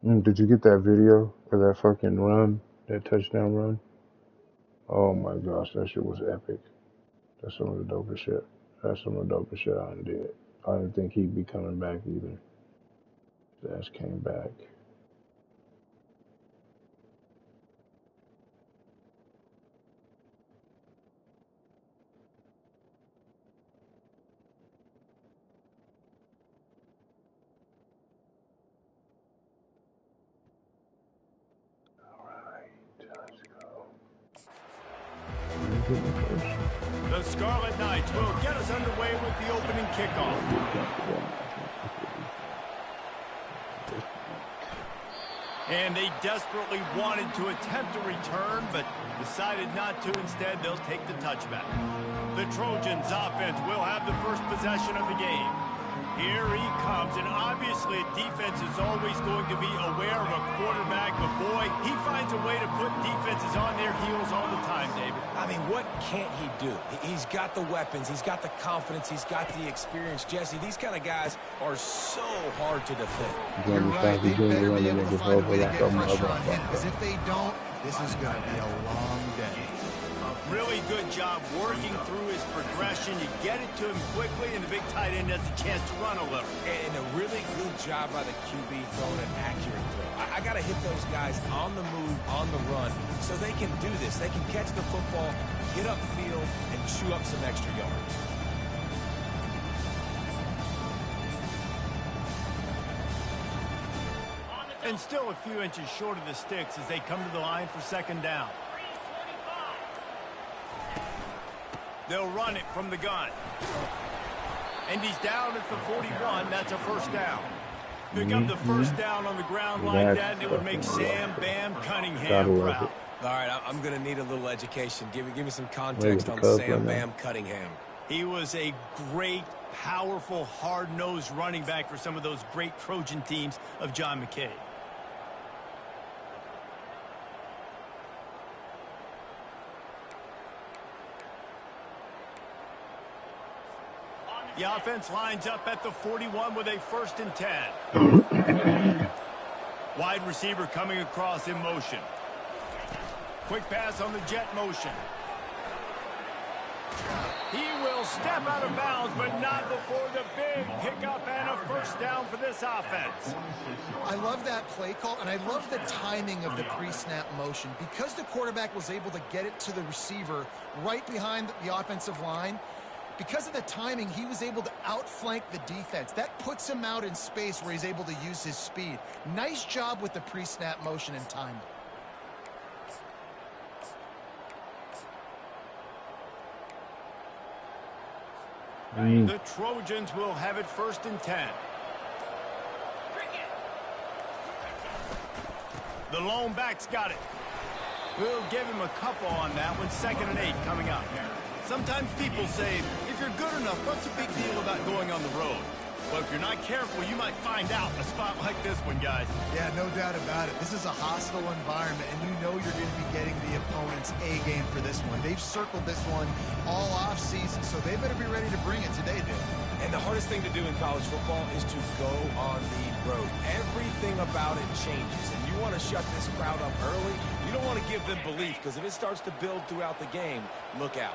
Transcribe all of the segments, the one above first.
Did you get that video of that fucking run, that touchdown run? Oh my gosh, that shit was epic. That's some of the dopest shit. That's some of the dopest shit I done did. I didn't think he'd be coming back either. His ass came back. Alright, let's go. The Scarlet Knights will get us underway with the opening kickoff. And they desperately wanted to attempt a return, but decided not to. Instead, they'll take the touchback. The Trojans offense will have the first possession of the game. Here he comes, and obviously a defense is always going to be aware of a quarterback, but boy, he finds a way to put defenses on their heels all the time, David. I mean, what can't he do? He's got the weapons, he's got the confidence, he's got the experience. Jesse, these kind of guys are so hard to defend. You're right, they better be able to find a way to get pressure on him, because if they don't, this is going to be a long day. Really good job working through his progression. You get it to him quickly, and the big tight end has a chance to run a little. And a really good job by the QB throwing an accurate throw. I got to hit those guys on the move, on the run, so they can do this. They can catch the football, get upfield, and chew up some extra yards. And still a few inches short of the sticks as they come to the line for second down. They'll run it from the gun. And he's down at the 41. That's a first down. Pick up the first down on the ground like that, and it would make Sam Bam Cunningham proud. All right, I'm going to need a little education. Give me some context on Sam Bam Cunningham. He was a great, powerful, hard-nosed running back for some of those great Trojan teams of John McKay. The offense lines up at the 41 with a 1st and 10. Wide receiver coming across in motion. Quick pass on the jet motion. He will step out of bounds, but not before the big pickup and a first down for this offense. I love that play call, and I love the timing of the pre-snap motion. Because the quarterback was able to get it to the receiver right behind the offensive line, because of the timing, he was able to outflank the defense. That puts him out in space where he's able to use his speed. Nice job with the pre-snap motion and time. The Trojans will have it 1st and 10. The lone back's got it. We'll give him a couple on that one. 2nd and 8 coming up. Sometimes people say, if you're good enough, what's the big deal about going on the road? Well, if you're not careful, you might find out in a spot like this one, guys. Yeah, no doubt about it. This is a hostile environment, and you know you're going to be getting the opponent's A game for this one. They've circled this one all off season, so they better be ready to bring it today, dude. And the hardest thing to do in college football is to go on the road. Everything about it changes, and you want to shut this crowd up early. You don't want to give them belief, because if it starts to build throughout the game, look out.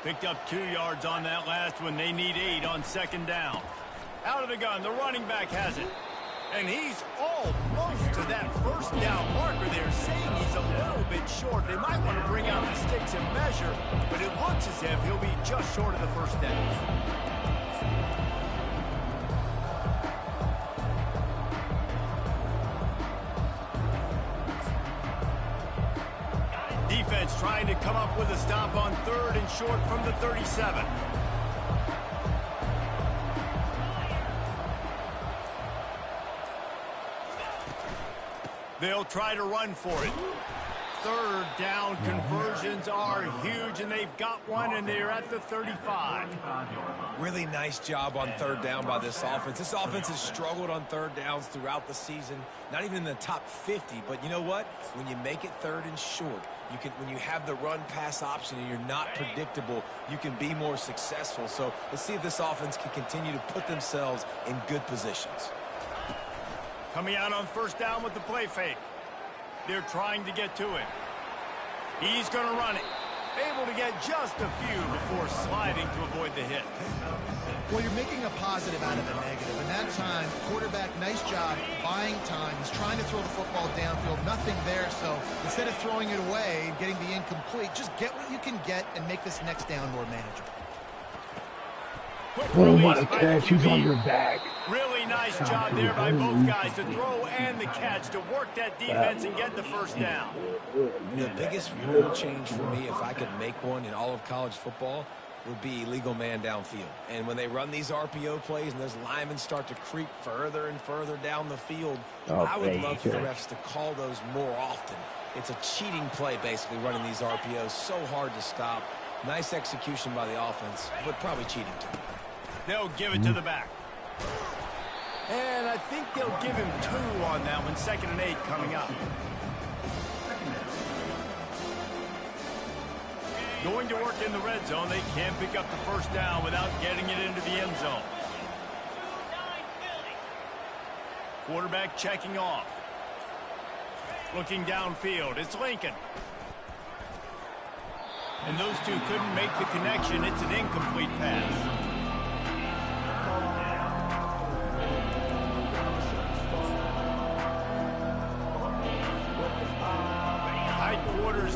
Picked up 2 yards on that last one. They need 8 on 2nd down. Out of the gun, the running back has it. And he's almost to that 1st down marker there, saying he's a little bit short. They might want to bring out the sticks and measure, but it looks as if he'll be just short of the 1st down. Defense trying to come up with a stop on 3rd and short from the 37. They'll try to run for it. 3rd down conversions are huge, and they've got one, and they're at the 35. Really nice job on 3rd down by this offense. This offense has struggled on 3rd downs throughout the season, not even in the top 50. But you know what? When you make it 3rd and short, when you have the run-pass option and you're not predictable, you can be more successful. So let's see if this offense can continue to put themselves in good positions. Coming out on first down with the play fake. They're trying to get to it. He's going to run it. Able to get just a few before sliding to avoid the hit. Well, you're making a positive out of a negative. And that time, quarterback, nice job buying time. He's trying to throw the football downfield. Nothing there. So instead of throwing it away and getting the incomplete, just get what you can get and make this next down more manageable. Oh, what a catch. He's on your back. Really nice job there by both guys to throw and the catch to work that defense and get the first down. The biggest rule change for me, if I could make one in all of college football, would be illegal man downfield. And when they run these RPO plays and those linemen start to creep further and further down the field, I would love for the refs to call those more often. It's a cheating play, basically, running these RPOs. So hard to stop. Nice execution by the offense, but probably cheating too. They'll give it to the back. And I think they'll give him 2 on that one. 2nd and 8 coming up. Going to work in the red zone. They can't pick up the first down without getting it into the end zone. Quarterback checking off. Looking downfield. It's Lincoln. And those two couldn't make the connection. It's an incomplete pass.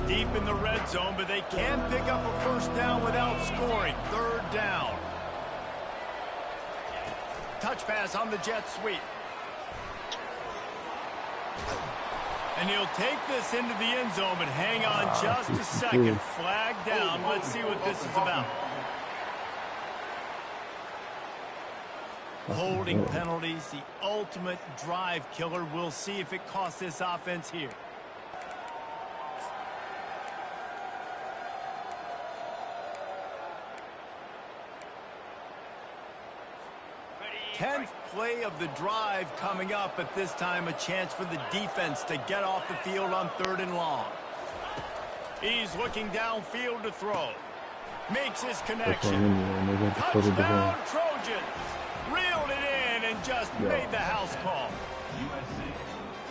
Deep in the red zone, but they can pick up a first down without scoring. 3rd down. Touch pass on the jet sweep. And he'll take this into the end zone, but hang on just a second. Flag down. Let's see what this is about. Holding penalties, the ultimate drive killer. We'll see if it costs this offense here. 10th play of the drive coming up, but this time a chance for the defense to get off the field on 3rd and long. He's looking downfield to throw. Makes his connection. Touchdown, Trojans. Reeled it in and just made the house call.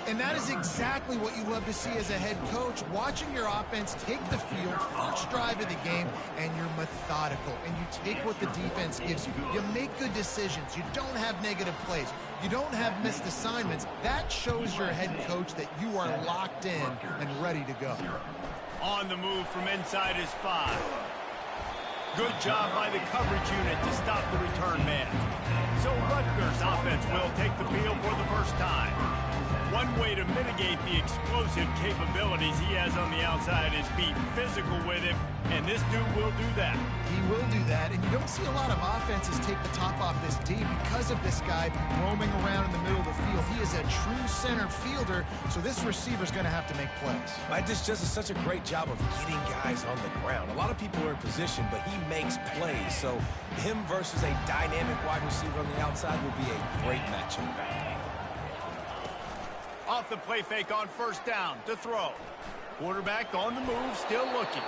And that is exactly what you love to see as a head coach, watching your offense take the field, first drive of the game, and you're methodical, and you take what the defense gives you. You make good decisions. You don't have negative plays. You don't have missed assignments. That shows your head coach that you are locked in and ready to go. On the move from inside his 5. Good job by the coverage unit to stop the return man. So Rutgers offense will take the field for the first time. One way to mitigate the explosive capabilities he has on the outside is be physical with him, and this dude will do that. He will do that, and you don't see a lot of offenses take the top off this D because of this guy roaming around in the middle of the field. He is a true center fielder, so this receiver's going to have to make plays. This just is such a great job of getting guys on the ground. A lot of people are in position, but he makes plays, so him versus a dynamic wide receiver on the outside will be a great matchup. Off the play fake on first down to throw. Quarterback on the move, still looking.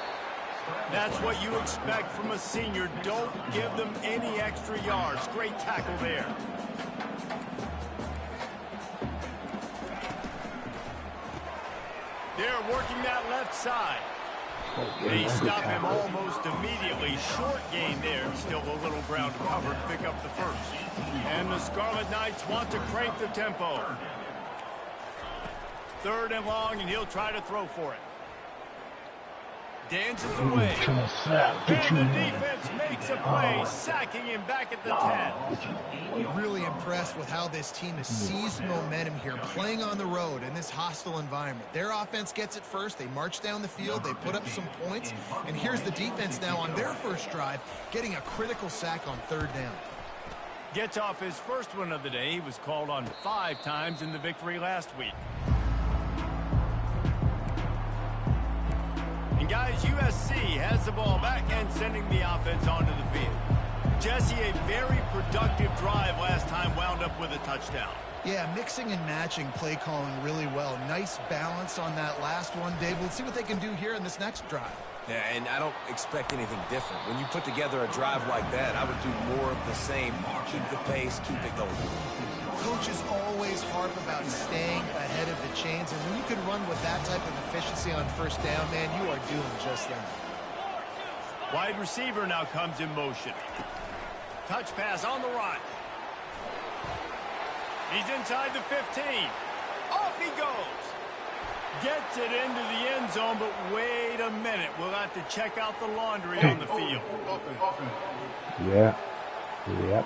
That's what you expect from a senior. Don't give them any extra yards. Great tackle there. They're working that left side. They stop him almost immediately. Short gain there. Still a little ground to cover to pick up the first. And the Scarlet Knights want to crank the tempo. 3rd and long, and he'll try to throw for it. Dances away. And the defense makes a play, sacking him back at the 10. Really impressed with how this team has seized momentum here, playing on the road in this hostile environment. Their offense gets it first. They march down the field. They put up some points. And here's the defense now on their first drive, getting a critical sack on 3rd down. Gets off his first one of the day. He was called on 5 times in the victory last week. And guys, USC has the ball back and sending the offense onto the field. Jesse, a very productive drive last time, wound up with a touchdown. Yeah, mixing and matching play calling really well. Nice balance on that last one, Dave. We'll see what they can do here in this next drive. Yeah, and I don't expect anything different. When you put together a drive like that, I would do more of the same. Keep the pace, keep it going. Coaches always harp about staying ahead of the chains, and when you can run with that type of efficiency on first down, man, you are doing just that. Wide receiver now comes in motion. Touch pass on the run. He's inside the 15. Off he goes. Gets it into the end zone, but wait a minute. We'll have to check out the laundry on the field. Yeah. Yep.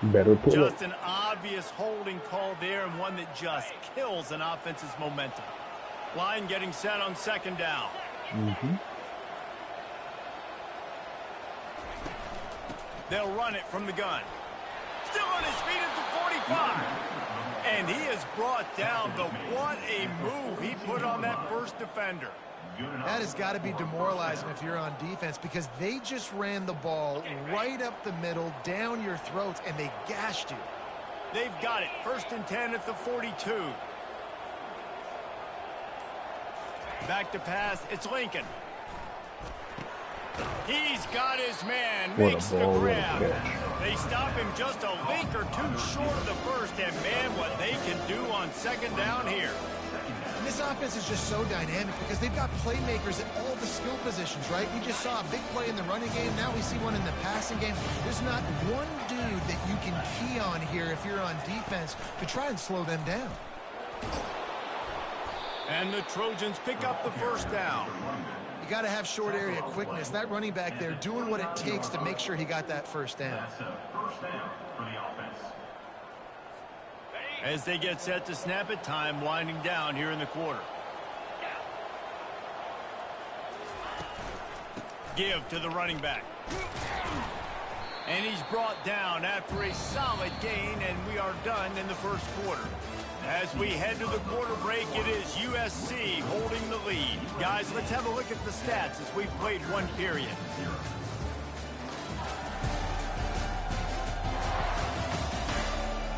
Better pull Just an obvious holding call there, and one that just kills an offense's momentum. Line getting set on second down. They'll run it from the gun. Still on his feet at the 45. And he is brought down, but what a move he put on that first defender. That has got to be demoralizing if you're on defense, because they just ran the ball right up the middle, down your throats, and they gashed you. They've got it. 1st and 10 at the 42. Back to pass. It's Lincoln. He's got his man. Makes the grab. They stop him just a link or two short of the first, and man, what they can do on second down here. And this offense is just so dynamic because they've got playmakers at all the skill positions, right? We just saw a big play in the running game. Now we see one in the passing game. There's not one dude that you can key on here if you're on defense to try and slow them down. And the Trojans pick up the first down. You got to have short area quickness. That running back there doing what it takes to make sure he got that first down. As they get set to snap it, time winding down here in the quarter. Give to the running back. And he's brought down after a solid gain, and we are done in the first quarter. As we head to the quarter break, it is USC holding the lead. Guys, let's have a look at the stats as we've played one period.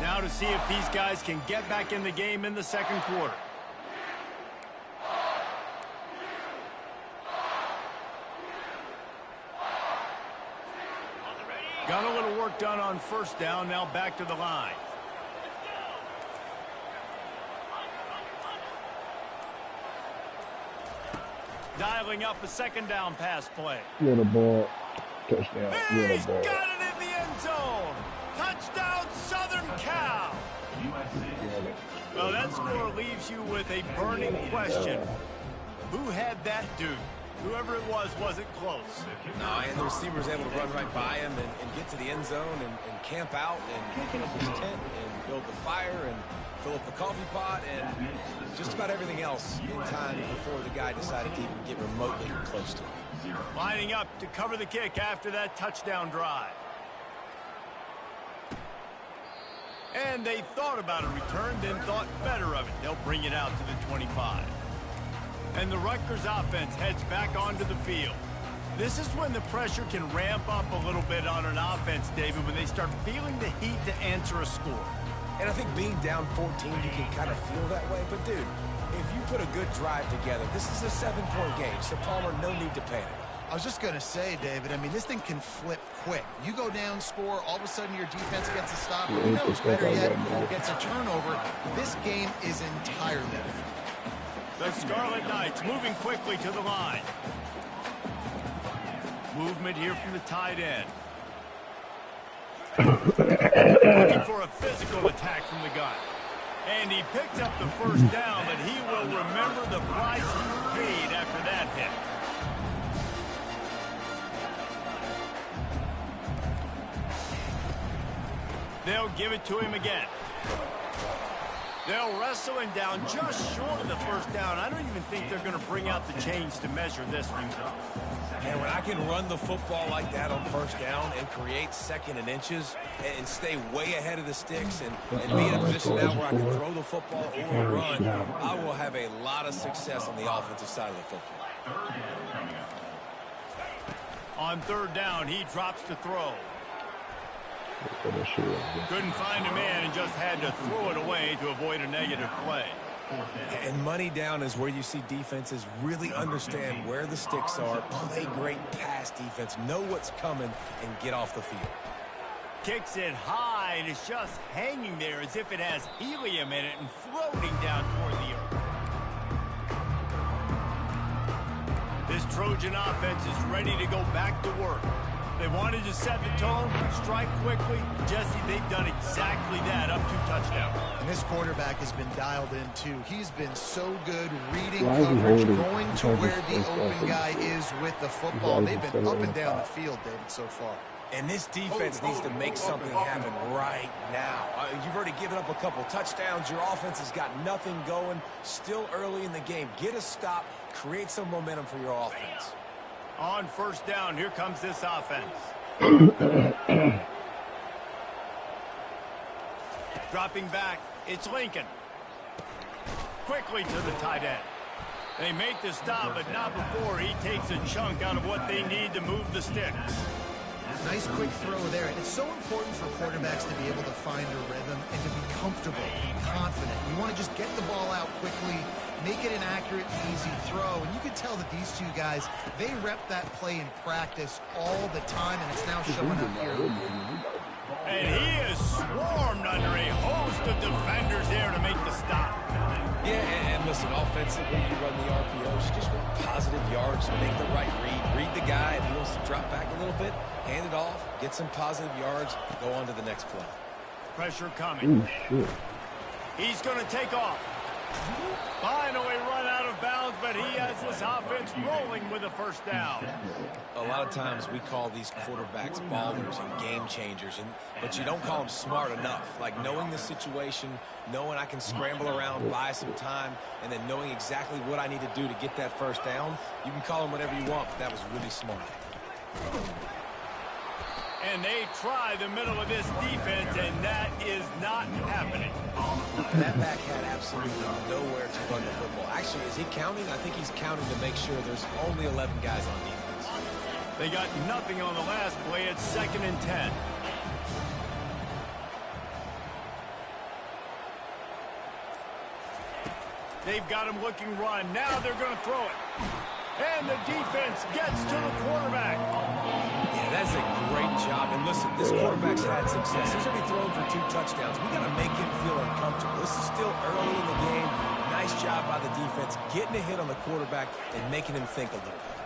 Now to see if these guys can get back in the game in the second quarter. Got a little work done on first down, now back to the line. Dialing up a second down pass play. Little ball. Touchdown. He's got it in the end zone. Touchdown, Southern Cal. Well, that score leaves you with a burning question. Who had that dude? Whoever it was wasn't close. No, and the receiver was able to run right by him and get to the end zone and camp out and put up his tent and build the fire and fill up the coffee pot and just about everything else in time before the guy decided to even get remotely close to him. Lining up to cover the kick after that touchdown drive. And they thought about a return, then thought better of it. They'll bring it out to the 25. And the Rutgers offense heads back onto the field. This is when the pressure can ramp up a little bit on an offense, David, when they start feeling the heat to answer a score. And I think being down 14, you can kind of feel that way. But, dude, if you put a good drive together, this is a 7-point game. So, Palmer, no need to panic. I was just going to say, David, I mean, this thing can flip quick. You go down, score, all of a sudden your defense gets a stop. Who knows, better yet, gets a turnover. This game is entirely different. The Scarlet Knights moving quickly to the line. Movement here from the tight end. Looking for a physical attack from the gun. And he picks up the first down, but he will remember the price he paid after that hit. They'll give it to him again. They'll wrestle him down just short of the first down. I don't even think they're going to bring out the chains to measure this one. And when I can run the football like that on first down and create second and inches and stay way ahead of the sticks and be in a position now where I can throw the football or run, I will have a lot of success on the offensive side of the football. On third down, he drops to throw. Couldn't find a man and just had to throw it away to avoid a negative play. And money down is where you see defenses really understand where the sticks are, play great pass defense, know what's coming, and get off the field. Kicks it high sky, and it's just hanging there as if it has helium in it and floating down toward the earth. This Trojan offense is ready to go back to work. They wanted to set the tone, strike quickly. Jesse, they've done exactly that, up 2 touchdowns. And this quarterback has been dialed in, too. He's been so good reading coverage, going to where the open guy is with the football. They've been up and down the field, David, so far. And this defense needs to make something happen right now. You've already given up a couple touchdowns. Your offense has got nothing going. Still early in the game. Get a stop. Create some momentum for your offense. On first down, here comes this offense. Dropping back, it's Lincoln. Quickly to the tight end. They make the stop, but not before he takes a chunk out of what they need to move the sticks. Nice quick throw there. And it's so important for quarterbacks to be able to find a rhythm and to be comfortable, confident. You want to just get the ball out quickly, make it an accurate, easy throw. And you can tell that these two guys, they rep that play in practice all the time, and it's now showing up here. And he is swarmed under a host of defenders there to make the stop. Yeah, and listen, offensively, you run the RPOs. Just want positive yards, make the right read the guy. If he wants to drop back a little bit, hand it off, get some positive yards, go on to the next play. Pressure coming. Oh, shit. He's going to take off. Finally run out of bounds, but he has this offense rolling with a first down. A lot of times we call these quarterbacks ballers and game changers, but you don't call them smart enough. Like knowing the situation, knowing I can scramble around, buy some time, and then knowing exactly what I need to do to get that first down. You can call them whatever you want, but that was really smart. And they try the middle of this defense, and that is not happening. That back had absolutely nowhere to run the football. Actually, is he counting? I think he's counting to make sure there's only 11 guys on defense. They got nothing on the last play. It's 2nd and 10. They've got him looking run. Now they're going to throw it. And the defense gets to the quarterback. Yeah, that's a great job. And listen, this quarterback's had success. He's already thrown for 2 touchdowns. We got to make him feel uncomfortable. This is still early in the game. Nice job by the defense, getting a hit on the quarterback and making him think a little bit.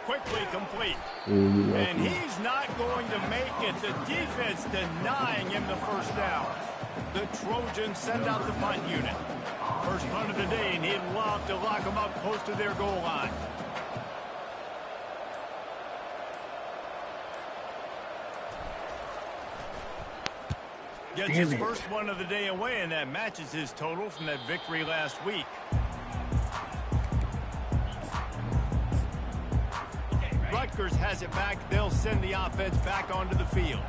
Quickly complete. And he's not going to make it. The defense denying him the first down. The Trojans send out the punt unit. First punt of the day, and he'd love to lock them up close to their goal line. Gets his first one of the day away, and that matches his total from that victory last week. Rutgers has it back. They'll send the offense back onto the field.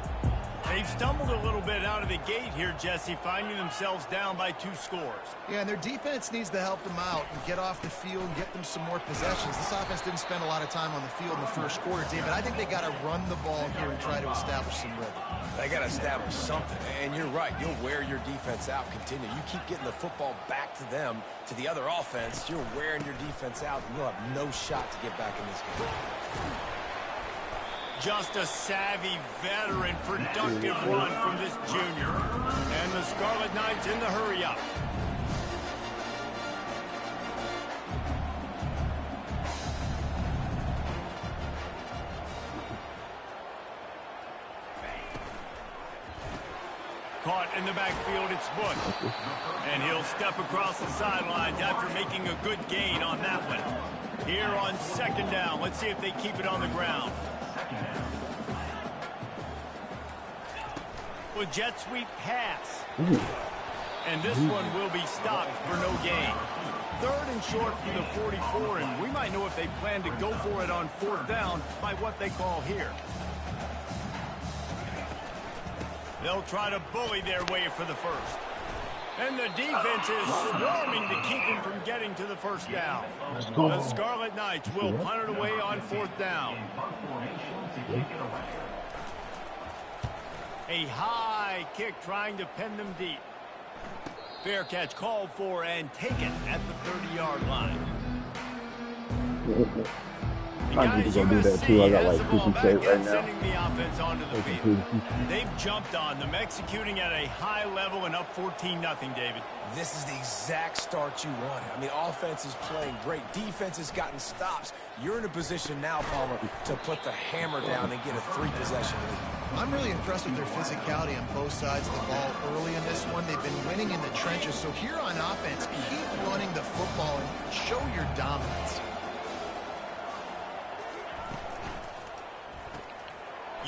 They've stumbled a little bit out of the gate here, Jesse, finding themselves down by 2 scores. Yeah, and their defense needs to help them out and get off the field and get them some more possessions. This offense didn't spend a lot of time on the field in the first quarter, David. I think they got to run the ball here and try to establish some rhythm. They got to establish something. And you're right. You'll wear your defense out. Continue. You keep getting the football back to them, to the other offense. You're wearing your defense out, and you'll have no shot to get back in this game. Just a savvy, veteran, productive run from this junior. And the Scarlet Knights in the hurry-up. Caught in the backfield, it's Bush. And he'll step across the sidelines after making a good gain on that one. Here on 2nd down, let's see if they keep it on the ground. A jet sweep pass. And this one will be stopped for no gain. 3rd and short from the 44, and we might know if they plan to go for it on 4th down by what they call here. They'll try to bully their way for the first. And the defense is swarming to keep him from getting to the first down. The Scarlet Knights will punt it away on 4th down. A high kick trying to pin them deep. Fair catch called for and taken at the 30-yard line. And I need to guys, go you do can that too. I see got as like the 50 ball back shape right gets now. sending the offense onto the field. They've jumped on them, executing at a high level and up 14-0, David. This is the exact start you wanted. I mean, offense is playing great. Defense has gotten stops. You're in a position now, Palmer, to put the hammer down and get a 3-possession lead. I'm really impressed with their physicality on both sides of the ball early in this one. They've been winning in the trenches. So here on offense, keep running the football and show your dominance.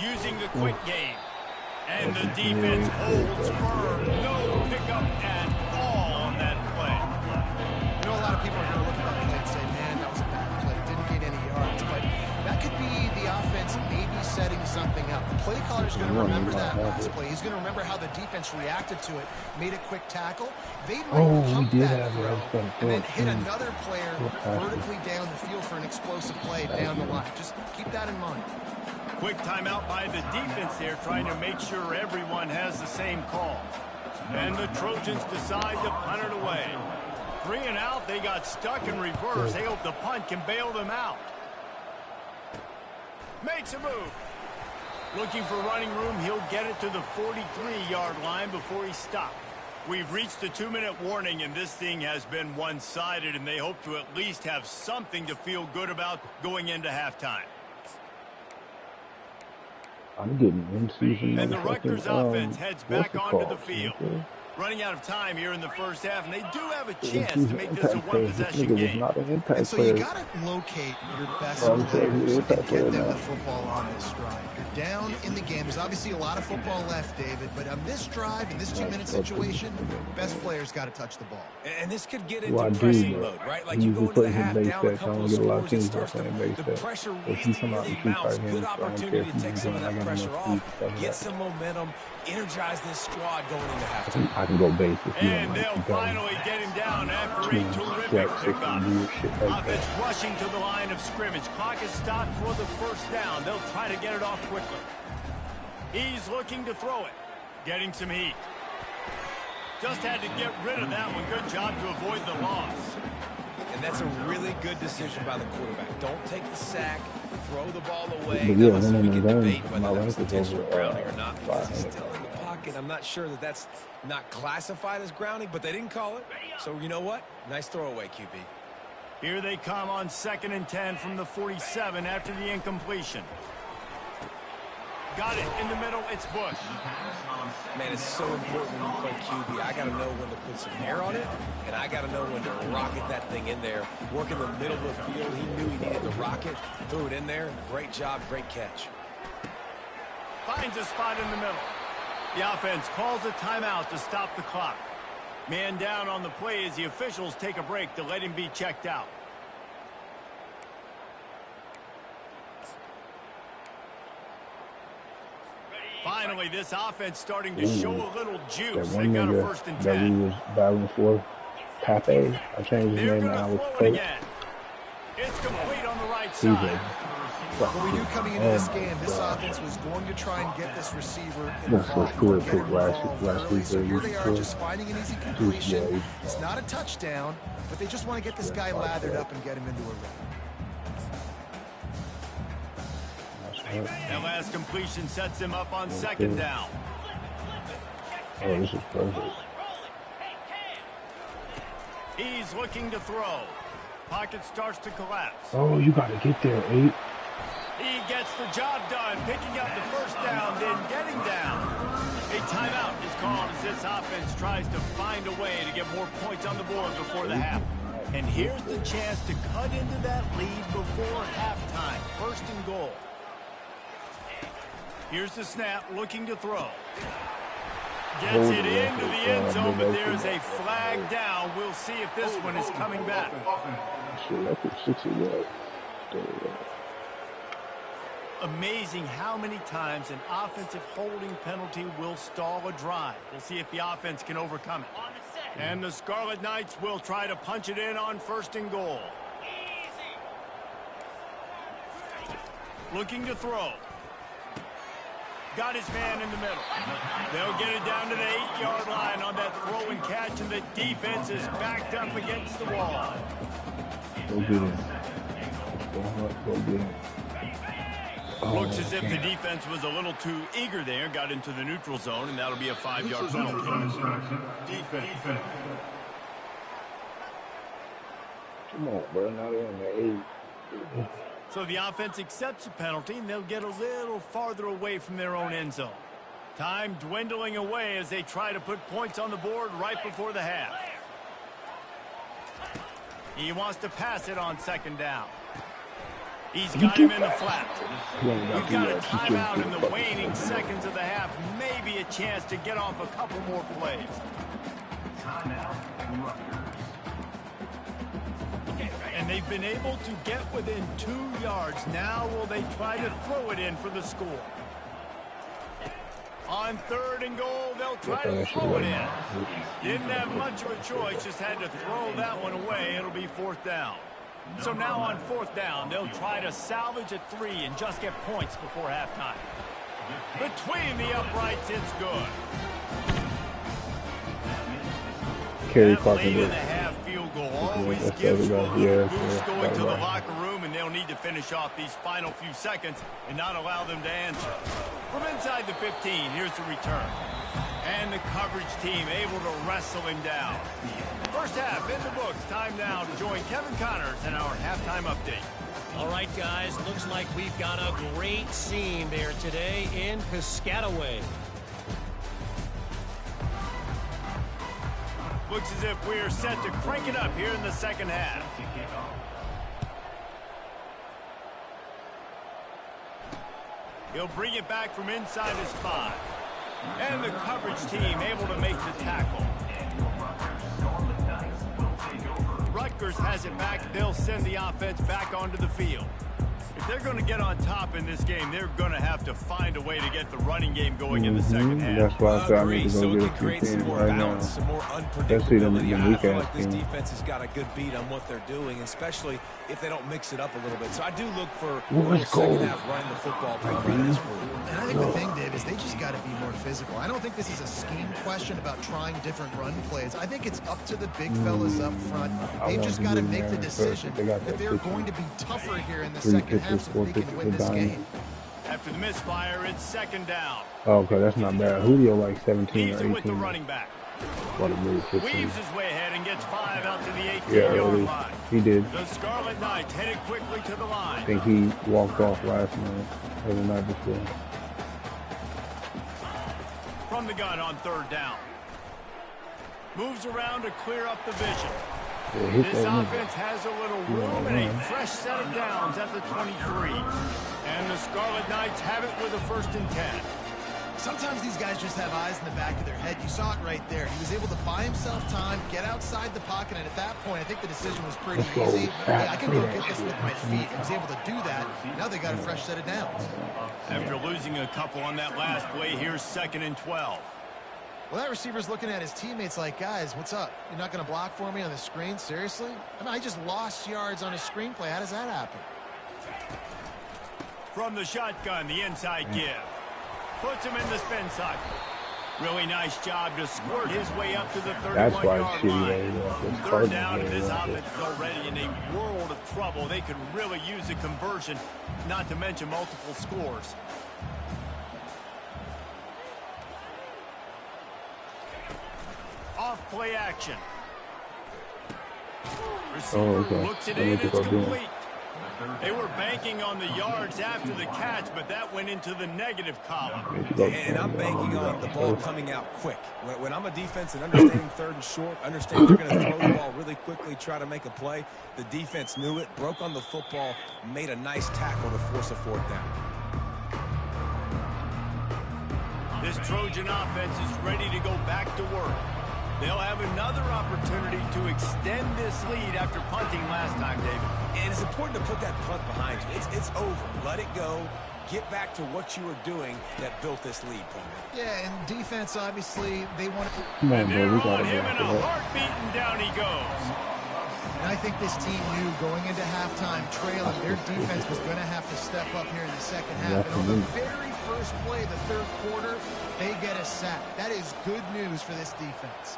Using the quick game. And the defense holds firm. No pickup at all on that play. You know, a lot of people are going to look at that play and say, man, that was a bad play. Didn't gain any yards. But that could be the offense maybe setting something up. The play caller's going to remember that last play. He's going to remember how the defense reacted to it, made a quick tackle. They might pump that throw and then hit another player vertically down the field for an explosive play down the line. Just keep that in mind. Quick timeout by the defense there, trying to make sure everyone has the same call. And the Trojans decide to punt it away. 3 and out, they got stuck in reverse. They hope the punt can bail them out. Makes a move. Looking for running room, he'll get it to the 43-yard line before he stopped. We've reached the 2-minute warning, and this thing has been one-sided, and they hope to at least have something to feel good about going into halftime. I'm getting in-season. And the Rutgers offense heads back onto the field. Running out of time here in the first half, and they do have a chance to make this a one-possession game. And so you got to locate your best players and get them the football on this drive. You're down in the game. There's obviously a lot of football left, David, but on this drive, in this 2-minute situation, best players got to touch the ball. And this could get into pressing mode, right? Like you go into the half down a couple of scores, it starts to, the pressure really mounts. Good opportunity to take some of that pressure off, get some momentum, energize this squad going into halftime. I can go base if you and they'll finally get him down after a terrific pickup. Offense rushing to the line of scrimmage. Clock is stopped for the first down. They'll try to get it off quickly. He's looking to throw it. Getting some heat. Just had to get rid of that one. Good job to avoid the loss. And that's a really good decision by the quarterback. Don't take the sack. Throw the ball away. But yeah, when I'm in debate zone, whether my that was rank is intentional over grounding or not. 500. Still in the pocket. I'm not sure that that's not classified as grounding, but they didn't call it. So you know what? Nice throwaway, QB. Here they come on 2nd and 10 from the 47 after the incompletion. Got it in the middle. It's Bush. Man, it's so important when you play QB. I got to know when to put some air on it, and I got to know when to rocket that thing in there. Work in the middle of the field. He knew he needed the rocket. Threw it in there. Great job. Great catch. Finds a spot in the middle. The offense calls a timeout to stop the clock. Man down on the play as the officials take a break to let him be checked out. Finally, this offense starting to show a little juice. They got a 1st and 10. That we was battling for, Pape. I changed his name now. It's complete on the right side. But we knew coming into this game, this offense was going to try and get this receiver involved. Last week, so here they are just finding an easy completion. It's not a touchdown, but they just want to get this guy lathered up and get him into a rhythm. That last completion sets him up on 2nd down. Oh, this is perfect. He's looking to throw. Pocket starts to collapse. Oh, you got to get there, 8. He gets the job done, picking up the 1st down, then getting down. A timeout is called as this offense tries to find a way to get more points on the board before the half. And here's the chance to cut into that lead before halftime. 1st and goal. Here's the snap, looking to throw. Gets it into the end zone, but there's a flag down. We'll see if this one is coming back. Amazing how many times an offensive holding penalty will stall a drive. We'll see if the offense can overcome it. And the Scarlet Knights will try to punch it in on 1st and goal. Looking to throw. Got his man in the middle. They'll get it down to the 8-yard line on that throw and catch, and the defense is backed up against the wall. Go get him. Go Looks as if the defense was a little too eager there, got into the neutral zone, and that'll be a 5-yard penalty. Come on, bro. Now they're in the 8. So the offense accepts the penalty, and they'll get a little farther away from their own end zone. Time dwindling away as they try to put points on the board right before the half. He wants to pass it on 2nd down. He's got him in the flat. We've got a timeout in the waning seconds of the half. Maybe a chance to get off a couple more plays. And they've been able to get within 2 yards. Now will they try to throw it in for the score? On 3rd and goal, they'll try to throw it in. Didn't have much of a choice, just had to throw that one away. It'll be 4th down. So now on 4th down, they'll try to salvage a 3 and just get points before halftime. Between the uprights, it's good. Kerry That Parker late in did. the half field goal always gives you a good boost going to the locker room, and they'll need to finish off these final few seconds and not allow them to answer. From inside the 15, here's the return. And the coverage team able to wrestle him down. First half in the books. Time now to join Kevin Connors in our halftime update. All right, guys, looks like we've got a great scene there today in Piscataway. Looks as if we're set to crank it up here in the second half. He'll bring it back from inside his 5. And the coverage team able to make the tackle. Rutgers has it back. They'll send the offense back onto the field. If they're going to get on top in this game, they're going to have to find a way to get the running game going in the second half. That's why I said I need to So go it get can a create few some teams more right now. balance, some more Especially them unpredictability. I weak feel ass like this teams. defense has got a good beat on what they're doing, especially if they don't mix it up a little bit. So I do look for a little Let's go. second half running the football by this group. And I think the thing, Dave, is they just got to be more physical. I don't think this is a scheme question about trying different run plays. I think it's up to the big fellas up front. They've just got to make the decision that they're going to be tougher here in the second half so they can win this game. After the misfire, it's 2nd down. Oh, okay, that's not bad. Julio like 17 Leaves or it with the 18. running back. What a move, 15. Weaves his way ahead and gets 5 out to the 18-yard Yeah, really. line. He did. The Scarlet Knights headed quickly to the line. I think he walked off last night or the night before. From the gun on 3rd down. Moves around to clear up the vision. Yeah, hit This that offense has a little room and a fresh set of downs at the 23. And the Scarlet Knights have it with a 1st and 10. Sometimes these guys just have eyes in the back of their head. You saw it right there. He was able to buy himself time, get outside the pocket, and at that point, I think the decision was pretty easy. Hey, I can go get this with my feet. He was able to do that. Now they got a fresh set of downs. After losing a couple on that last play, here's 2nd and 12. Well, that receiver's looking at his teammates like, guys, what's up? You're not going to block for me on the screen? Seriously? I mean, I just lost yards on a screenplay. How does that happen? From the shotgun, the inside give. Puts him in the spin cycle. Really nice job to squirt his way up to the 31-yard line. 3rd down, and this offense is already in a world of trouble. They could really use a conversion, not to mention multiple scores. Off play action. Receiver looks it in, it's complete. They were banking on the yards after the catch, but that went into the negative column. And I'm banking on the ball coming out quick. When I'm a defense and understanding 3rd and short, understand they're going to throw the ball really quickly, try to make a play. The defense knew it, broke on the football, made a nice tackle to force a 4th down. This Trojan offense is ready to go back to work. They'll have another opportunity to extend this lead after punting last time, David. And it's important to put that punt behind you. It's over. Let it go. Get back to what you were doing that built this lead, Palmer. Yeah, and defense, obviously, they want to... Come on, And bro. they're We got on him, to and a heartbeat, and down he goes. And I think this team knew going into halftime trailing, their defense was going to have to step up here in the second half. And on the very first play of the 3rd quarter, they get a sack. That is good news for this defense.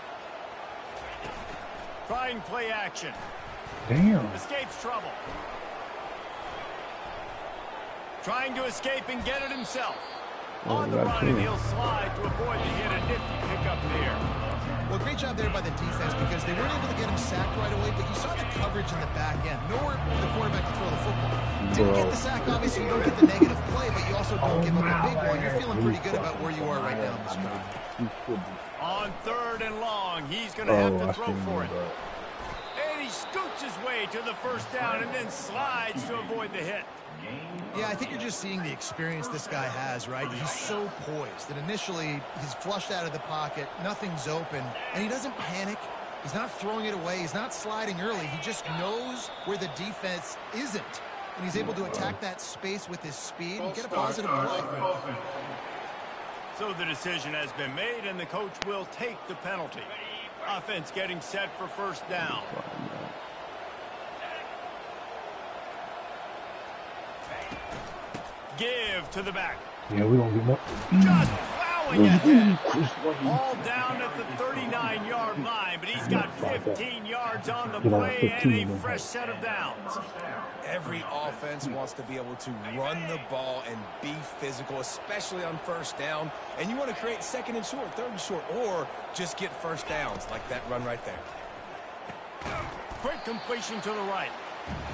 Trying play action. Damn. Escapes trouble. Trying to escape and get it himself. Oh, On the run, and he'll slide to avoid the hit. A nifty pickup there. Well, great job there by the defense because they weren't able to get him sacked right away, but you saw the coverage in the back end. Nowhere for the quarterback to throw the football. Didn't get the sack, obviously you don't get the negative play, but you also don't give up a big one. You're feeling pretty good about where you are right now in this drive. On 3rd and long, he's going to have to throw for it. And he scoots his way to the first down and then slides to avoid the hit. Yeah, I think you're just seeing the experience this guy has, right? He's so poised that initially he's flushed out of the pocket, nothing's open, and he doesn't panic. He's not throwing it away. He's not sliding early. He just knows where the defense isn't, and he's able to attack that space with his speed and get a positive play. So the decision has been made, and the coach will take the penalty. Offense getting set for first down. Give to the back. Yeah, we don't give up. Just plowing ahead. All down at the 39-yard line, but he's got 15 yards on the play and a fresh set of downs. Every offense wants to be able to run the ball and be physical, especially on first down. And you want to create 2nd and short, 3rd and short, or just get first downs like that run right there. Quick completion to the right.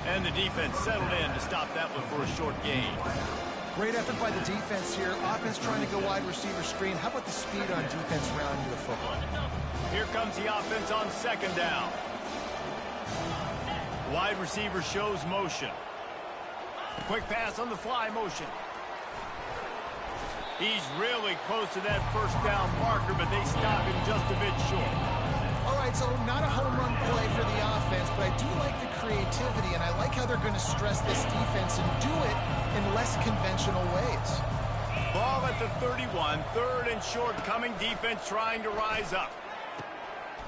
And the defense settled in to stop that one for a short gain. Great effort by the defense here. Offense trying to go wide receiver screen. How about the speed on defense rounding the football? Here comes the offense on 2nd down. Wide receiver shows motion. Quick pass on the fly motion. He's really close to that first down marker, but they stop him just a bit short. All right, so not a home run play for the offense, but I do like the creativity, and I like how they're going to stress this defense and do it in less conventional ways. Ball at the 31, 3rd and short, coming defense trying to rise up.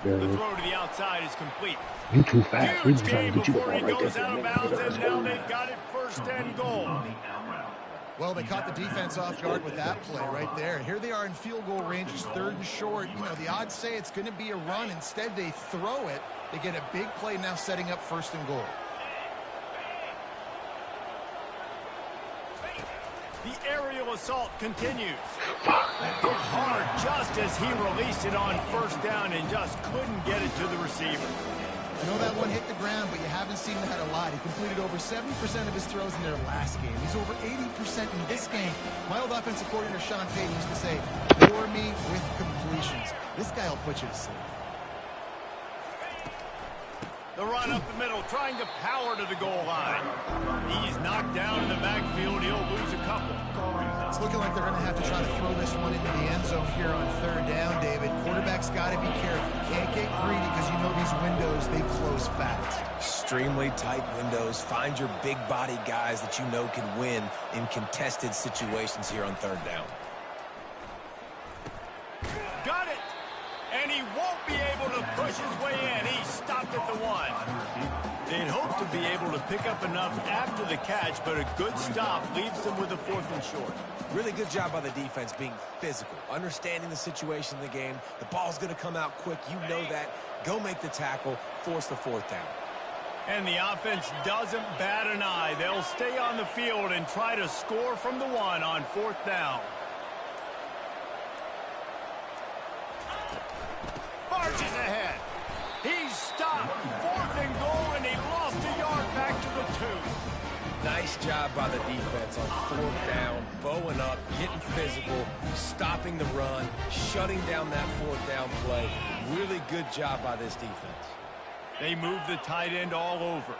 The throw to the outside is complete. You too fast. Huge game before he goes out of bounds, and now they've got it 1st and goal. Well, they caught the defense off guard with that play right there. Here they are in field goal range. It's 3rd and short. You know, the odds say it's going to be a run. Instead, they throw it. They get a big play now setting up 1st and goal. The aerial assault continues. Hit hard just as he released it on 1st down and just couldn't get it to the receiver. I know that one hit the ground, but you haven't seen that a lot. He completed over 70% of his throws in their last game. He's over 80% in this game. My old offensive coordinator, Sean Payton, used to say, "Bore me with completions." This guy will put you to sleep. The run up the middle, trying to power to the goal line. He's knocked down in the backfield. He'll lose a couple. It's looking like they're going to have to try to throw this one into the end zone here on 3rd down, David. Quarterback's got to be careful. You can't get greedy because you know these windows, they close fast. Extremely tight windows. Find your big body guys that you know can win in contested situations here on 3rd down. Got it! And he won't be able to push his way in. He stopped at the 1. They'd hope to be able to pick up enough after the catch, but a good stop leaves them with a 4th and short. Really good job by the defense being physical, understanding the situation in the game. The ball's going to come out quick. You know that. Go make the tackle, force the 4th down. And the offense doesn't bat an eye. They'll stay on the field and try to score from the 1 on 4th down. Marches ahead. He's stopped. 4th and goal, and he lost a yard back to the 2. Nice job by the defense on 4th down, bowing up, getting physical, stopping the run, shutting down that 4th down play. Really good job by this defense. They move the tight end all over.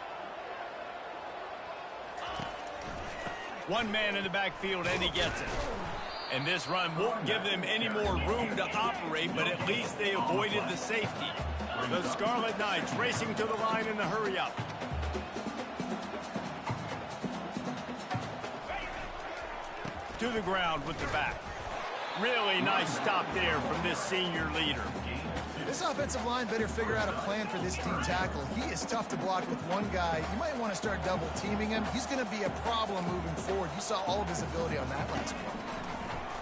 One man in the backfield, and he gets it. And this run won't give them any more room to operate, but at least they avoided the safety. The Scarlet Knights racing to the line in the hurry-up. To the ground with the back. Really nice stop there from this senior leader. This offensive line better figure out a plan for this D tackle. He is tough to block with one guy. You might want to start double teaming him. He's going to be a problem moving forward. You saw all of his ability on that last play.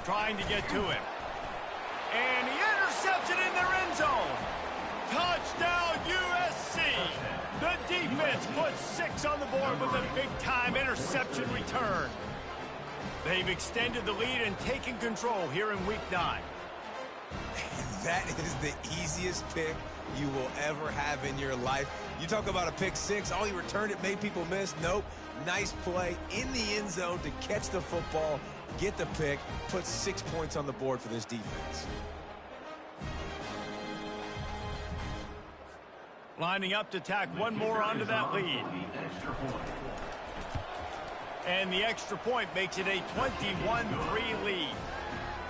Trying to get to it. And he intercepts it in their end zone. Touchdown USC. The defense puts 6 on the board with a big-time interception return. They've extended the lead and taken control here in Week 9. That is the easiest pick you will ever have in your life. You talk about a pick six. Oh, he returned it, made people miss. Nope. Nice play in the end zone to catch the football, get the pick, put 6 points on the board for this defense. Lining up to tack one more onto that lead. And the extra point makes it a 21-3 lead.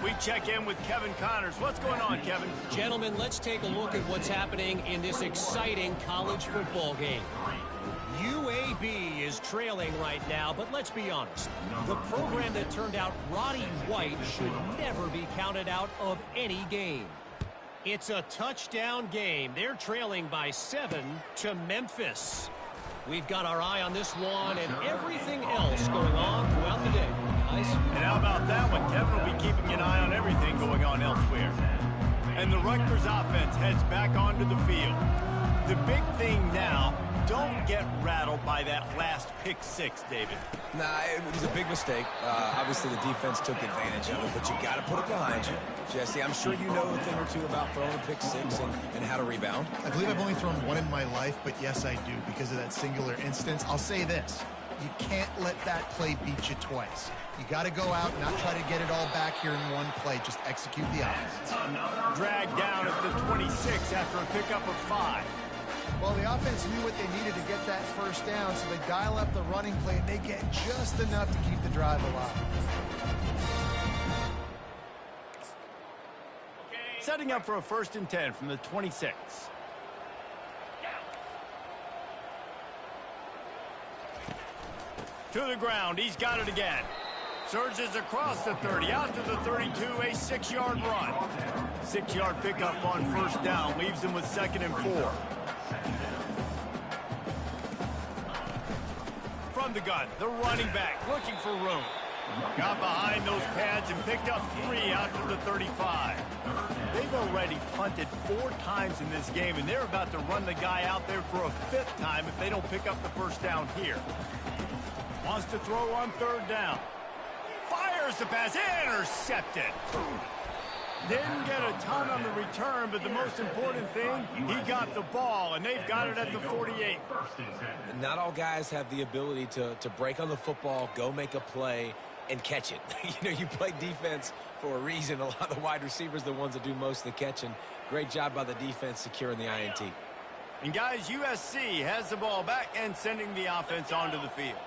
We check in with Kevin Connors. What's going on, Kevin? Gentlemen, let's take a look at what's happening in this exciting college football game. UAB is trailing right now, but let's be honest. The program that turned out Roddy White should never be counted out of any game. It's a touchdown game. They're trailing by 7 to Memphis. We've got our eye on this one and everything else going on throughout the day. Guys? And how about that one? Kevin will be keeping an eye on everything going on elsewhere. And the Rutgers offense heads back onto the field. The big thing now, don't get rattled by that last pick six, David. Nah, it was a big mistake. Obviously, the defense took advantage of it, but you got to put it behind you. Jesse, I'm sure you know a thing or two about throwing a pick six and how to rebound. I believe I've only thrown one in my life, but yes, I do because of that singular instance. I'll say this. You can't let that play beat you twice. You got to go out and not try to get it all back here in one play. Just execute the offense. Dragged down at the 26 after a pickup of 5. Well, the offense knew what they needed to get that first down, so they dial up the running play, and they get just enough to keep the drive alive. Setting up for a 1st and 10 from the 26. To the ground. He's got it again. Surges across the 30, out to the 32, a 6-yard run. 6-yard pickup on 1st down, leaves him with 2nd and 4. From the gun, the running back looking for room. Got behind those pads and picked up 3 out to the 35. They've already punted 4 times in this game, and they're about to run the guy out there for a 5th time if they don't pick up the 1st down here. Wants to throw on 3rd down. Fires the pass, intercepted. Didn't get a ton on the return, but the most important thing, he got the ball, and they've got it at the 48. Not all guys have the ability to break on the football, go make a play, and catch it. You know, you play defense for a reason. A lot of the wide receivers are the ones that do most of the catching. Great job by the defense securing the INT. And guys, USC has the ball back and sending the offense onto the field.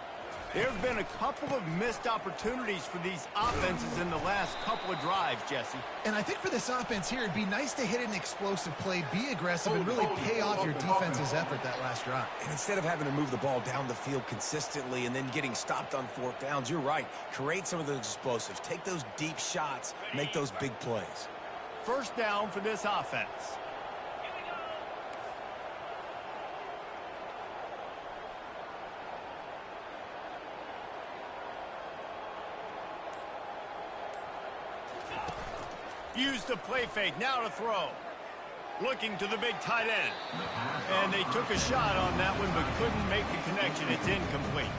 There have been a couple of missed opportunities for these offenses in the last couple of drives, Jesse. And I think for this offense here, it'd be nice to hit an explosive play, be aggressive, and really pay off your defense's effort that last drive. And instead of having to move the ball down the field consistently and then getting stopped on 4th downs, you're right. Create some of those explosives. Take those deep shots. Make those big plays. 1st down for this offense. Use the play fake, now to throw. Looking to the big tight end. And they took a shot on that one, but couldn't make the connection. It's incomplete.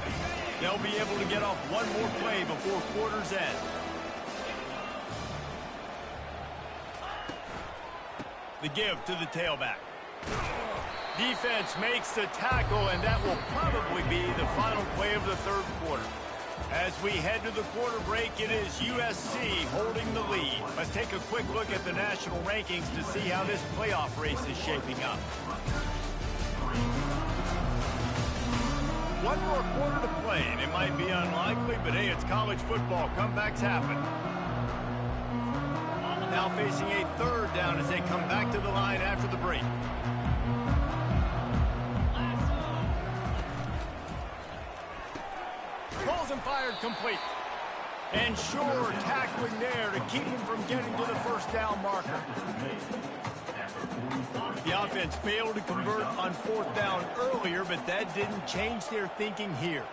They'll be able to get off one more play before quarter's end. The give to the tailback. Defense makes the tackle, and that will probably be the final play of the 3rd quarter. As we head to the quarter break, it is USC holding the lead. Let's take a quick look at the national rankings to see how this playoff race is shaping up. One more quarter to play, and it might be unlikely, but hey, it's college football. Comebacks happen. Now facing a 3rd down as they come back to the line after the break. Balls and fired complete. And sure tackling there to keep him from getting to the 1st down marker. The offense failed to convert on 4th down earlier, but that didn't change their thinking here.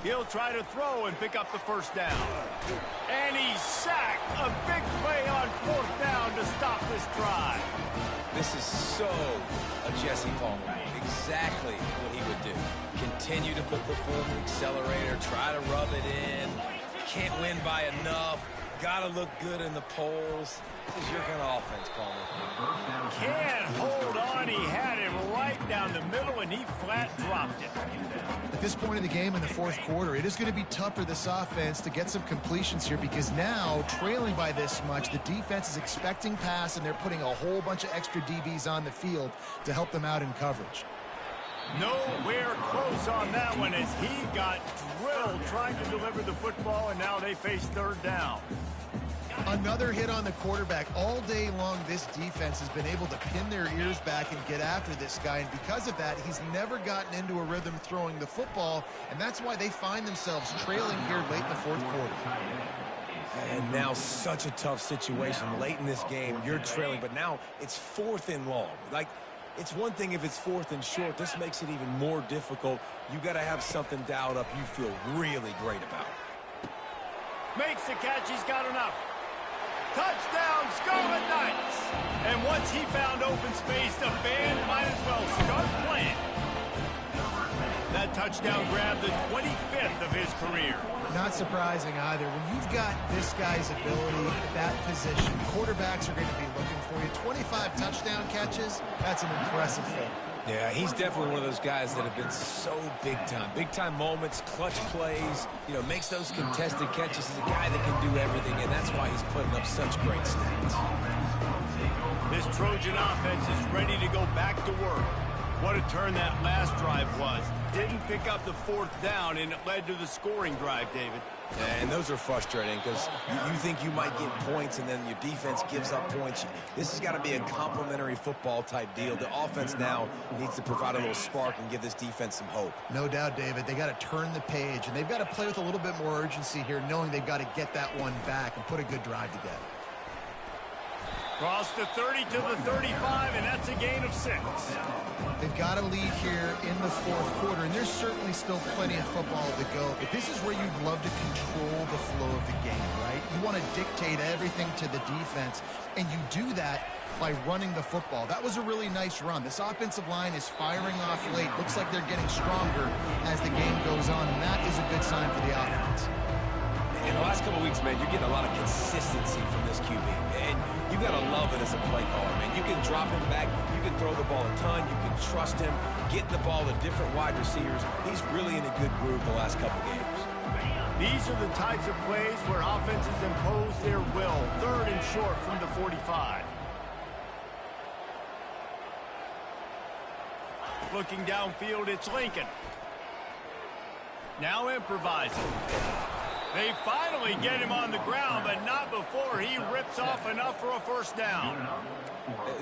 He'll try to throw and pick up the 1st down. And he's sacked. A big play on 4th down to stop this drive. This is so a Jesse Palmer. exactly what he would do. Continue to put the foot on the accelerator, try to rub it in. Can't win by enough. Got to look good in the polls. This is your kind of offense, Palmer. Can't hold on. He had it right down the middle, and he flat dropped it. At this point in the game in the fourth quarter, it is going to be tough for this offense to get some completions here because now, trailing by this much, the defense is expecting pass, and they're putting a whole bunch of extra DBs on the field to help them out in coverage. Nowhere close on that one as he got drilled trying to deliver the football, and now they face third down. Another hit on the quarterback. All day long, this defense has been able to pin their ears back and get after this guy, and because of that, he's never gotten into a rhythm throwing the football, and that's why they find themselves trailing here late in the fourth quarter. And now such a tough situation. Late in this game, you're trailing, but now it's 4th and long. Like, it's one thing if it's 4th and short. This makes it even more difficult. You got to have something dialed up you feel really great about. Makes the catch. He's got enough. Touchdown, Scarlet Knights! And once he found open space, the band might as well start playing. That touchdown grabbed the 25th of his career. Not surprising either. When you've got this guy's ability at that position, quarterbacks are going to be looking for you. 25 touchdown catches, that's an impressive feat. Yeah, he's definitely one of those guys that have been so big time. Big time moments, clutch plays, makes those contested catches. He's a guy that can do everything, and that's why he's putting up such great stats. This Trojan offense is ready to go back to work. What a turn that last drive was. Didn't pick up the 4th down, and it led to the scoring drive, David. Yeah, and those are frustrating because you think you might get points and then your defense gives up points. This has got to be a complementary football type deal. The offense now needs to provide a little spark and give this defense some hope. No doubt, David. They got to turn the page, and they've got to play with a little bit more urgency here, knowing they've got to get that one back and put a good drive together. Cross the 30 to the 35, and that's a gain of 6. They've got a lead here in the fourth quarter, and there's certainly still plenty of football to go. But this is where you'd love to control the flow of the game, right? You want to dictate everything to the defense, and you do that by running the football. That was a really nice run. This offensive line is firing off late. Looks like they're getting stronger as the game goes on, and that is a good sign for the offense. In the last couple of weeks, man, you're getting a lot of consistency from this QB. And you got to love it as a play caller, man. You can drop him back. You can throw the ball a ton. You can trust him. Getting the ball to different wide receivers. He's really in a good groove the last couple games. These are the types of plays where offenses impose their will. 3rd and short from the 45. Looking downfield, it's Lincoln. Now improvising. They finally get him on the ground, but not before he rips off enough for a 1st down.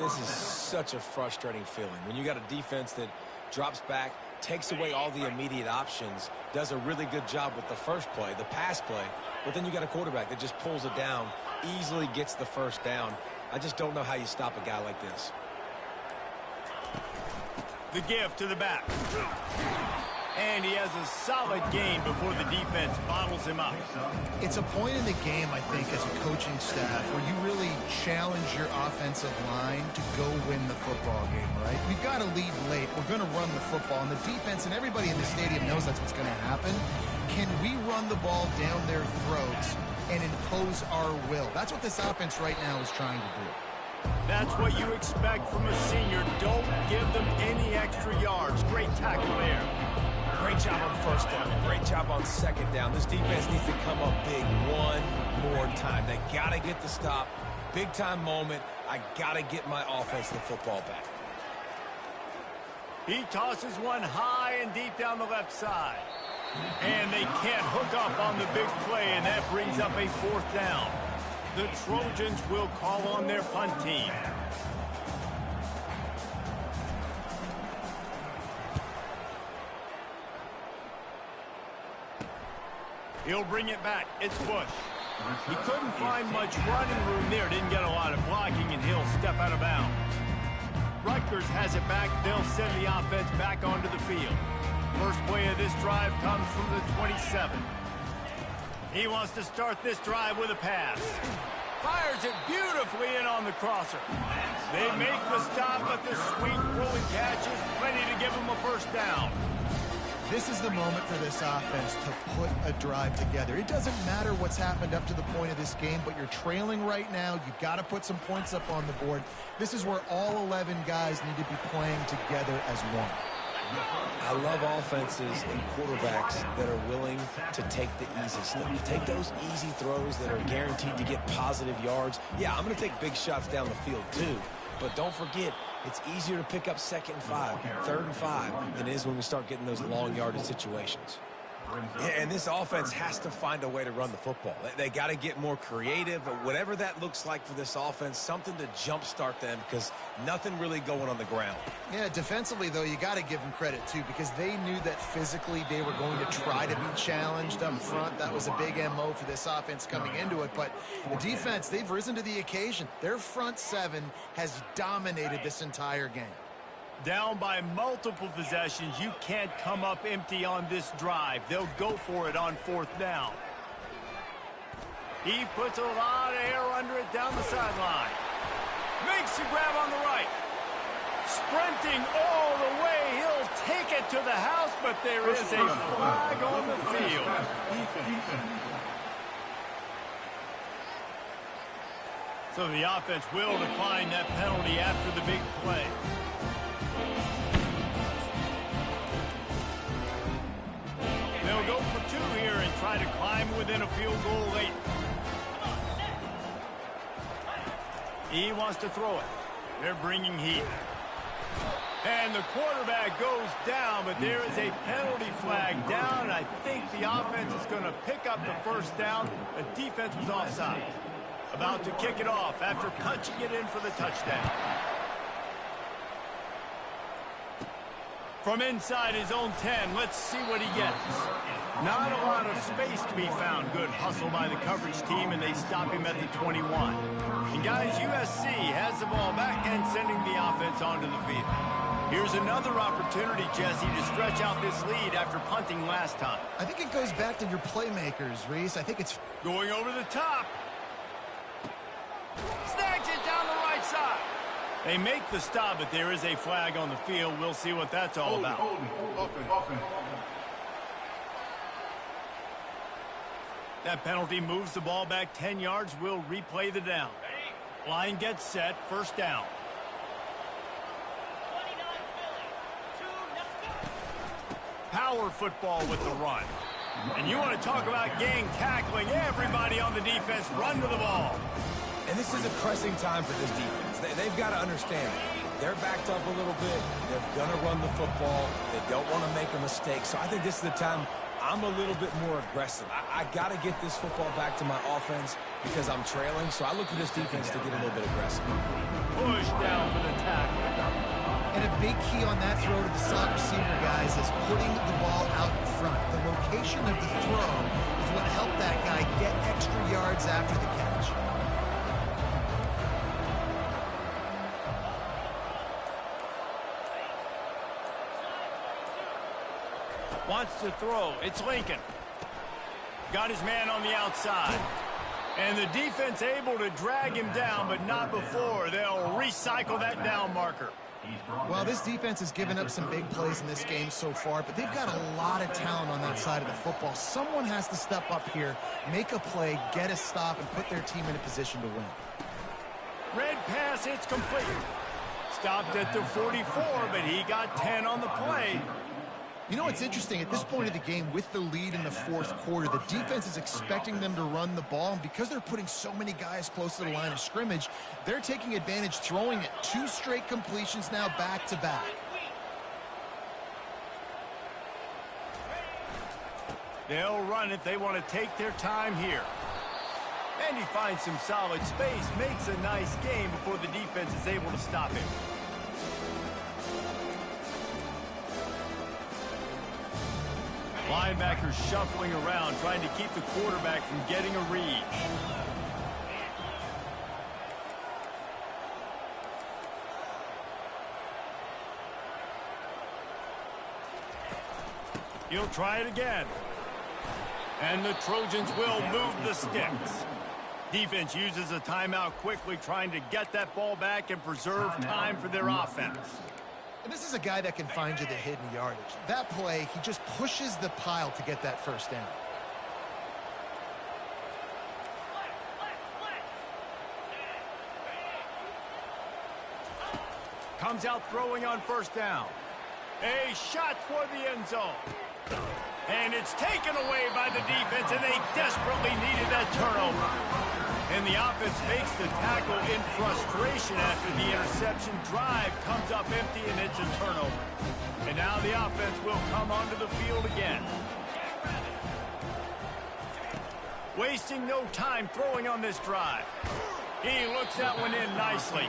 This is such a frustrating feeling. When you got a defense that drops back, takes away all the immediate options, does a really good job with the first play, the pass play, but then you got a quarterback that just pulls it down, easily gets the 1st down. I just don't know how you stop a guy like this. The give to the back. And he has a solid gain before the defense bottles him up. It's a point in the game, I think, as a coaching staff where you really challenge your offensive line to go win the football game, right? We've got to lead late. We're going to run the football. And the defense and everybody in the stadium knows that's what's going to happen. Can we run the ball down their throats and impose our will? That's what this offense right now is trying to do. That's what you expect from a senior. Don't give them any extra yards. Great tackle there. Great job on 1st down. Great job on 2nd down. This defense needs to come up big one more time. They got to get the stop. Big time moment. I got to get my offense the football back. He tosses one high and deep down the left side. And they can't hook up on the big play, and that brings up a 4th down. The Trojans will call on their punt team. He'll bring it back. It's Bush. He couldn't find much running room there. Didn't get a lot of blocking, and he'll step out of bounds. Rutgers has it back. They'll send the offense back onto the field. First play of this drive comes from the 27. He wants to start this drive with a pass. Fires it beautifully in on the crosser. They make the stop, but the sweet rolling catch is plenty to give them a first down. This is the moment for this offense to put a drive together. It doesn't matter what's happened up to the point of this game, but you're trailing right now. You've got to put some points up on the board. This is where all 11 guys need to be playing together as one. I love offenses and quarterbacks that are willing to take the easy stuff. Take those easy throws that are guaranteed to get positive yards. Yeah, I'm going to take big shots down the field too, but don't forget, it's easier to pick up 2nd and 5, 3rd and 5 than it is when we start getting those long yardage situations. Yeah, and this offense has to find a way to run the football. They got to get more creative, whatever that looks like for this offense, something to jumpstart them because nothing really going on the ground. Yeah, defensively, though, you got to give them credit, too, because they knew that physically they were going to try to be challenged up front. That was a big MO for this offense coming into it. But the defense, they've risen to the occasion. Their front seven has dominated this entire game. Down by multiple possessions, you can't come up empty on this drive. They'll go for it on 4th down. He puts a lot of air under it down the sideline. Makes the grab on the right. Sprinting all the way. He'll take it to the house, but there is a flag on the field. So the offense will decline that penalty after the big play. They'll go for 2 here and try to climb within a field goal late. He wants to throw it. They're bringing heat. And the quarterback goes down, but there is a penalty flag down, and I think the offense is going to pick up the first down. The defense was offside. About to kick it off after punching it in for the touchdown. From inside his own 10, let's see what he gets. Not a lot of space to be found. Good hustle by the coverage team, and they stop him at the 21. And guys, USC has the ball back and sending the offense onto the field. Here's another opportunity, Jesse, to stretch out this lead after punting last time. I think it goes back to your playmakers, Reese. I think it's going over the top. Snags it down the right side. They make the stop, but there is a flag on the field. We'll see what that's all about. That penalty moves the ball back 10 yards. We'll replay the down. Line gets set. First down. Power football with the run. And you want to talk about gang tackling. Everybody on the defense run to the ball. And this is a pressing time for this defense. They've got to understand they're backed up a little bit. They're going to run the football. They don't want to make a mistake. So I think this is the time I'm a little bit more aggressive. I got to get this football back to my offense because I'm trailing. So I look for this defense to get a little bit aggressive. Push down for the tackle. And a big key on that throw to the slot receiver, guys, is putting the ball out in front. The location of the throw is what helped that guy get extra yards after the catch. Wants to throw. It's Lincoln. Got his man on the outside. And the defense able to drag him down, but not before. They'll recycle that down marker. Well, this defense has given up some big plays in this game so far, but they've got a lot of talent on that side of the football. Someone has to step up here, make a play, get a stop, and put their team in a position to win. Red pass, it's complete. Stopped at the 44, but he got 10 on the play. You know what's interesting? At this point of the game, with the lead in the 4th quarter, the defense is expecting them to run the ball, and because they're putting so many guys close to the line of scrimmage, they're taking advantage, throwing it 2 straight completions now back-to-back. They'll run it. They want to take their time here. And he finds some solid space, makes a nice game before the defense is able to stop him. Linebackers shuffling around, trying to keep the quarterback from getting a read. He'll try it again. And the Trojans will move the sticks. Defense uses a timeout quickly, trying to get that ball back and preserve time for their offense. And this is a guy that can find you the hidden yardage. That play, he just pushes the pile to get that first down. Comes out throwing on first down. A shot for the end zone. And it's taken away by the defense, and they desperately needed that turnover. And the offense makes the tackle in frustration after the interception. Drive comes up empty, and it's a turnover. And now the offense will come onto the field again. Wasting no time throwing on this drive. He looks that one in nicely.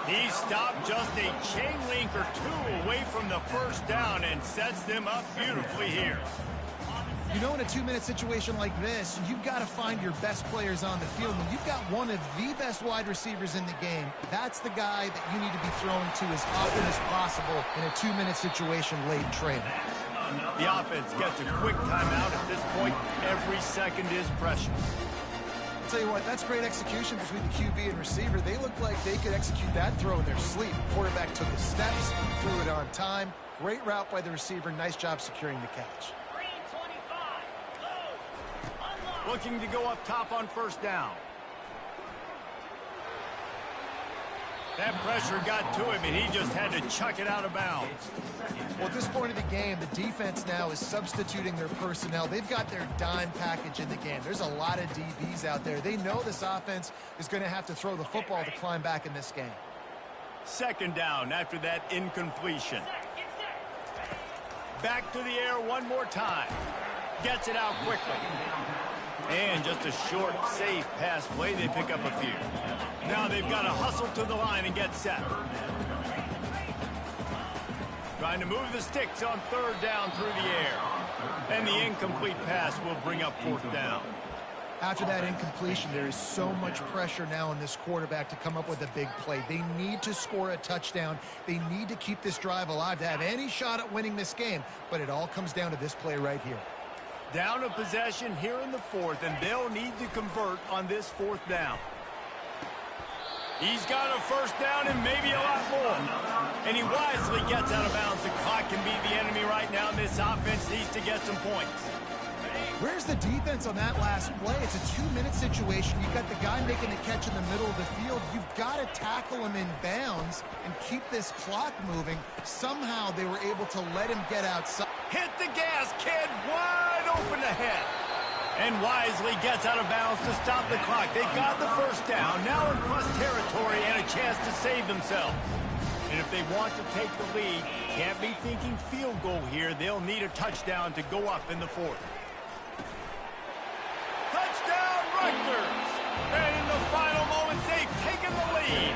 He stopped just a chain link or two away from the first down and sets them up beautifully here. You know, in a 2-minute situation like this, you've got to find your best players on the field. When you've got one of the best wide receivers in the game, that's the guy that you need to be throwing to as often as possible in a 2-minute situation late in training. The offense gets a quick timeout at this point. Every second is precious. I'll tell you what, that's great execution between the QB and receiver. They look like they could execute that throw in their sleep. Quarterback took the steps, threw it on time. Great route by the receiver. Nice job securing the catch. Looking to go up top on first down. That pressure got to him, and he just had to chuck it out of bounds. Well, at this point of the game, the defense now is substituting their personnel. They've got their dime package in the game. There's a lot of DBs out there. They know this offense is going to have to throw the football to climb back in this game. Second down after that incompletion. Back to the air one more time. Gets it out quickly. And just a short, safe pass play. They pick up a few. Now they've got to hustle to the line and get set. Trying to move the sticks on third down through the air. And the incomplete pass will bring up fourth down. After that incompletion, there is so much pressure now on this quarterback to come up with a big play. They need to score a touchdown. They need to keep this drive alive to have any shot at winning this game. But it all comes down to this play right here. Down a possession here in the fourth, and they'll need to convert on this fourth down. He's got a first down and maybe a lot more. And he wisely gets out of bounds. The clock can be the enemy right now, and this offense needs to get some points. Where's the defense on that last play? It's a 2-minute situation. You've got the guy making the catch in the middle of the field. You've got to tackle him in bounds and keep this clock moving. Somehow they were able to let him get outside. Hit the gas, kid. Wide open ahead. And wisely gets out of bounds to stop the clock. They got the first down. Now in plus territory and a chance to save themselves. And if they want to take the lead, can't be thinking field goal here. They'll need a touchdown to go up in the fourth. Touchdown, Rutgers! And in the final moments, they've taken the lead.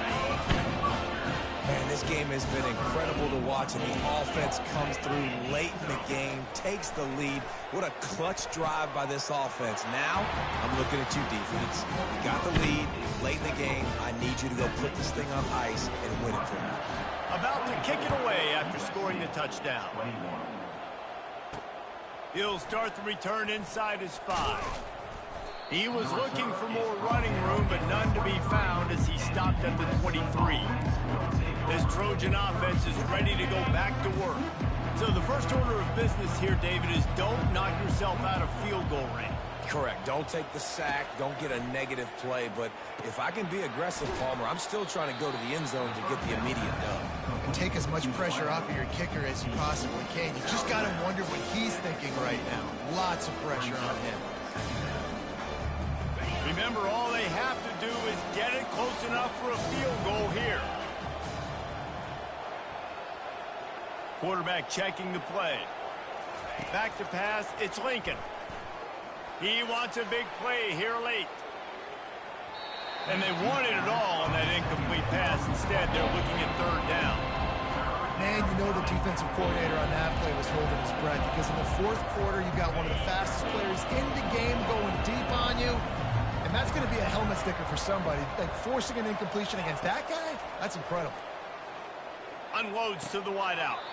Man, this game has been incredible to watch, and the offense comes through late in the game, takes the lead. What a clutch drive by this offense. Now, I'm looking at you, defense. You got the lead late in the game. I need you to go put this thing on ice and win it for me. About to kick it away after scoring the touchdown. He'll start the return inside his 5. He was looking for more running room, but none to be found as he stopped at the 23. This Trojan offense is ready to go back to work. So the first order of business here, David, is don't knock yourself out of field goal range. Correct. Don't take the sack. Don't get a negative play. But if I can be aggressive, Palmer, I'm still trying to go to the end zone to get the immediate dub. And take as much pressure off of your kicker as you possibly can. You just got to wonder what he's thinking right now. Lots of pressure on him. Remember, all they have to do is get it close enough for a field goal here. Quarterback checking the play. Back to pass, it's Lincoln. He wants a big play here late. And they wanted it all on that incomplete pass. Instead, they're looking at third down. Man, you know the defensive coordinator on that play was holding his breath, because in the fourth quarter, you've got one of the fastest players in the game going deep on you. And that's going to be a helmet sticker for somebody. Like, forcing an incompletion against that guy, that's incredible. Unloads to the wideout.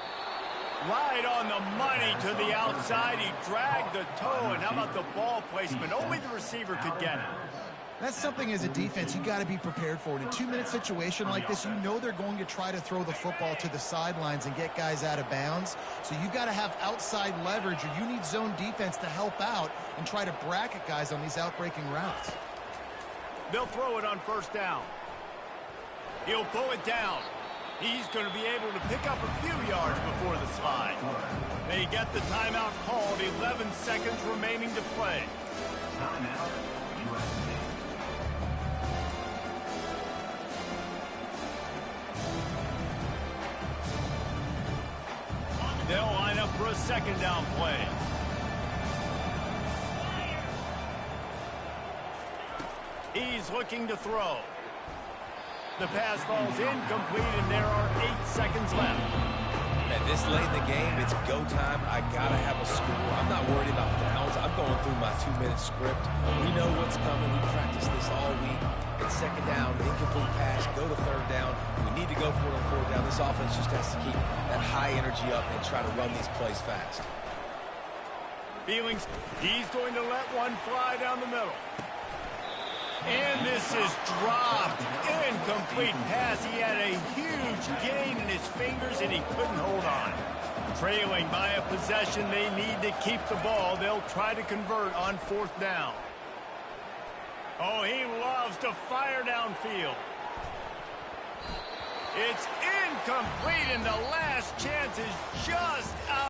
Right on the money to the outside. He dragged the toe, and how about the ball placement? Only the receiver could get it. That's something as a defense you got to be prepared for. In a 2-minute situation like this, you know they're going to try to throw the football to the sidelines and get guys out of bounds. So you got to have outside leverage, or you need zone defense to help out and try to bracket guys on these outbreaking routes. They'll throw it on first down. He'll pull it down. He's going to be able to pick up a few yards before the slide. They get the timeout called, 11 seconds remaining to play. They'll line up for a second down play. He's looking to throw. The pass falls incomplete, and there are 8 seconds left. At this late in the game, it's go time. I got to have a score. I'm not worried about downs. I'm going through my 2-minute script. We know what's coming. We practiced this all week. It's second down, incomplete pass, go to third down. We need to go for it on fourth down. This offense just has to keep that high energy up and try to run these plays fast. Feelings, he's going to let one fly down the middle. And this is dropped. Incomplete pass. He had a huge gain in his fingers, and he couldn't hold on. Trailing by a possession, they need to keep the ball. They'll try to convert on fourth down. Oh, he loves to fire downfield. It's incomplete, and the last chance is just out.